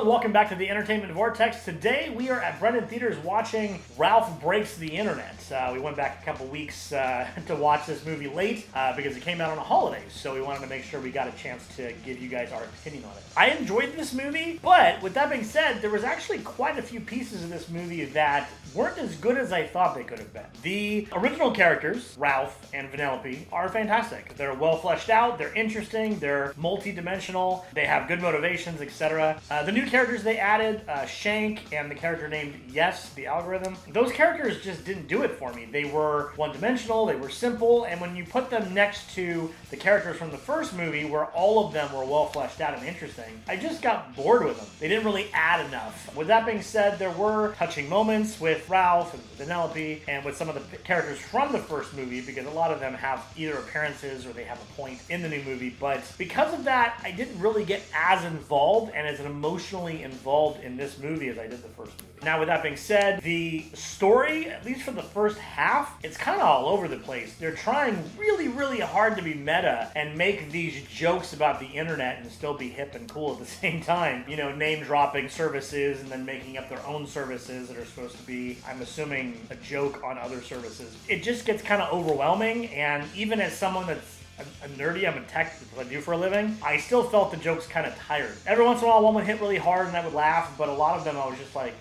and welcome back to the Entertainment Vortex. Today we are at Brendan Theaters watching Ralph Breaks the Internet. We went back a couple weeks to watch this movie late because it came out on a holiday, so we wanted to make sure we got a chance to give you guys our opinion on it. I enjoyed this movie, but with that being said, there was actually quite a few pieces of this movie that weren't as good as I thought they could have been. The original characters, Ralph and Vanellope, are fantastic. They're well fleshed out, they're interesting, they're multi-dimensional, they have good motivations, etc. The new characters they added, Shank and the character named Yes, the algorithm, those characters just didn't do it for me. They were one-dimensional, they were simple, and when you put them next to the characters from the first movie, where all of them were well fleshed out and interesting, I just got bored with them. They didn't really add enough. With that being said, there were touching moments with Ralph and Vanellope and with some of the characters from the first movie, because a lot of them have either appearances or they have a point in the new movie, but because of that, I didn't really get as involved and as emotionally involved in this movie as I did the first movie. Now, with that being said, the story, at least for the first half, it's kind of all over the place. They're trying really, really hard to be meta and make these jokes about the internet and still be hip and cool at the same time. You know, name-dropping services and then making up their own services that are supposed to be, I'm assuming, a joke on other services. It just gets kind of overwhelming, and even as someone that's a nerdy, I'm a tech, what I do for a living, I still felt the jokes kind of tired. Every once in a while, one would hit really hard and I would laugh, but a lot of them I was just like,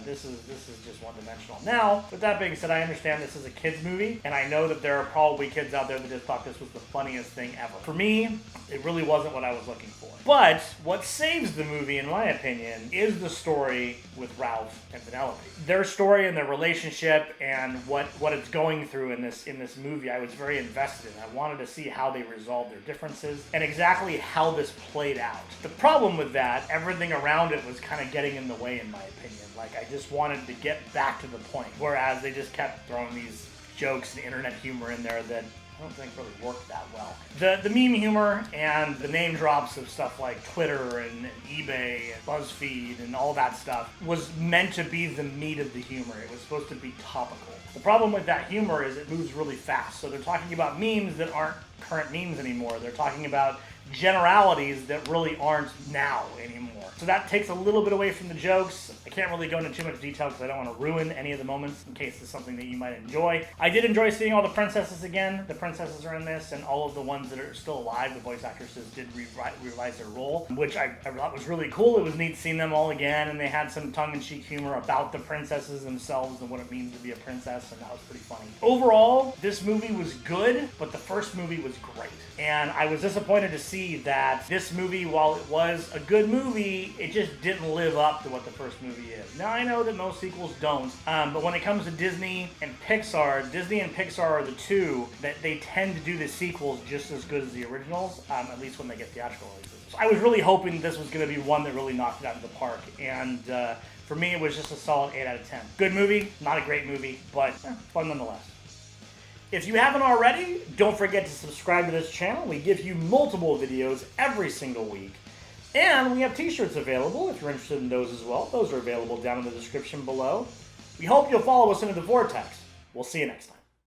this is just one-dimensional. Now, with that being said, I understand this is a kid's movie, and I know that there are probably kids out there that just thought this was the funniest thing ever. For me, it really wasn't what I was looking for. But what saves the movie, in my opinion, is the story with Ralph and Vanellope. Their story and their relationship and what it's going through in this movie, I was very invested in. I wanted to see how they resolved their differences and exactly how this played out. The problem with that, everything around it was kind of getting in the way, in my opinion. Like, I just wanted to get back to the point, whereas they just kept throwing these jokes and internet humor in there that I don't think really worked that well. The meme humor and the name drops of stuff like Twitter and eBay and BuzzFeed and all that stuff was meant to be the meat of the humor. It was supposed to be topical. The problem with that humor is it moves really fast. So they're talking about memes that aren't current memes anymore. They're talking about generalities that really aren't now anymore. So that takes a little bit away from the jokes. I can't really go into too much detail because I don't want to ruin any of the moments in case it's something that you might enjoy. I did enjoy seeing all the princesses again. The princesses are in this, and all of the ones that are still alive, the voice actresses did revise their role, which I thought was really cool. It was neat seeing them all again, and they had some tongue-in-cheek humor about the princesses themselves and what it means to be a princess, and that was pretty funny. Overall, this movie was good, but the first movie was great. And I was disappointed to see that this movie, while it was a good movie, it just didn't live up to what the first movie is. Now, I know that most sequels don't, but when it comes to Disney and Pixar are the two that they tend to do the sequels just as good as the originals, at least when they get theatrical releases. So I was really hoping this was going to be one that really knocked it out of the park, and for me, it was just a solid 8 out of 10. Good movie, not a great movie, but fun nonetheless. If you haven't already, don't forget to subscribe to this channel. We give you multiple videos every single week. And we have t-shirts available if you're interested in those as well. Those are available down in the description below. We hope you'll follow us into the Vortex. We'll see you next time.